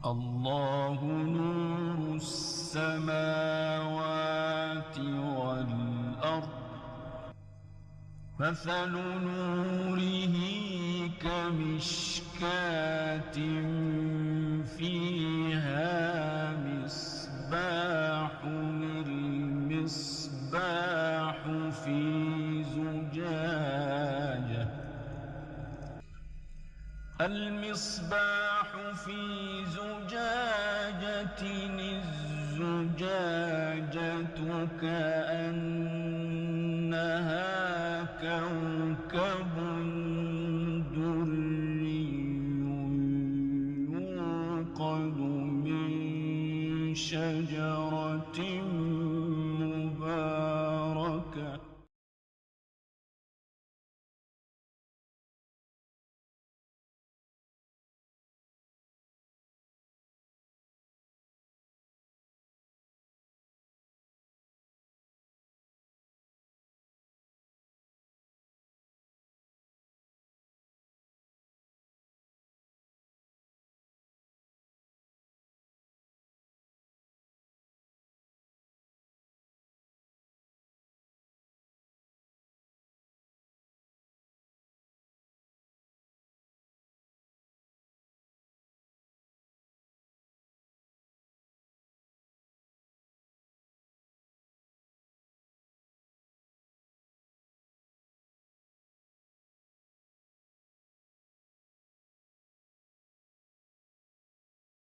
الله نور السماوات والأرض مثل نوره كمشكاة فيها مصباح المصباح في زجاجة الزجاجة كأنها كوكب دري يوقد من شجرة